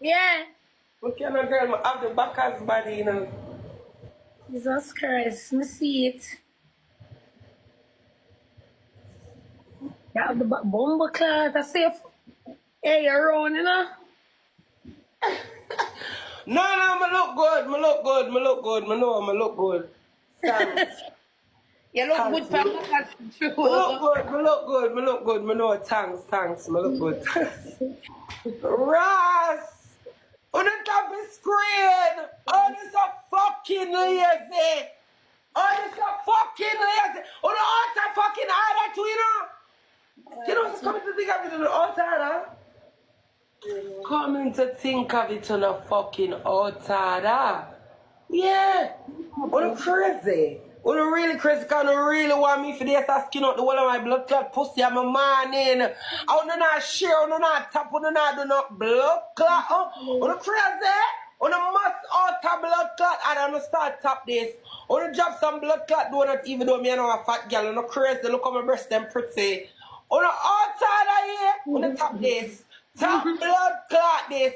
Yeah. Look at my girl, I have the backers body, you know. Jesus Christ, me see it. You have the bumble cloth, I say, hey, you're around, you know? No, me look good, me look good, me look good, me know, me look good. Thanks. You look Thanks, good for that's true. me look good, me look good, me look good, me know, thanks, me look good. Ross! On the top of screen! Oh, this a fucking lazy! Oh, this a fucking lazy! On the altar fucking harder too, you know? You know, come to think of it on the altar, huh? Coming to think of it on a fucking altar. Yeah. On crazy. On really crazy because you really want me for this to skin out the whole of my blood clot pussy and my morning. I want to not share, I want to not tap, I want to not do not blood clot. On crazy. On a must alter blood clot and I'm going to start tap this. I want to drop some blood clot donut even though me and I'm a fat girl. On crazy. Look how my breast them pretty. On the altar here, on the tap this. Top blood clot this.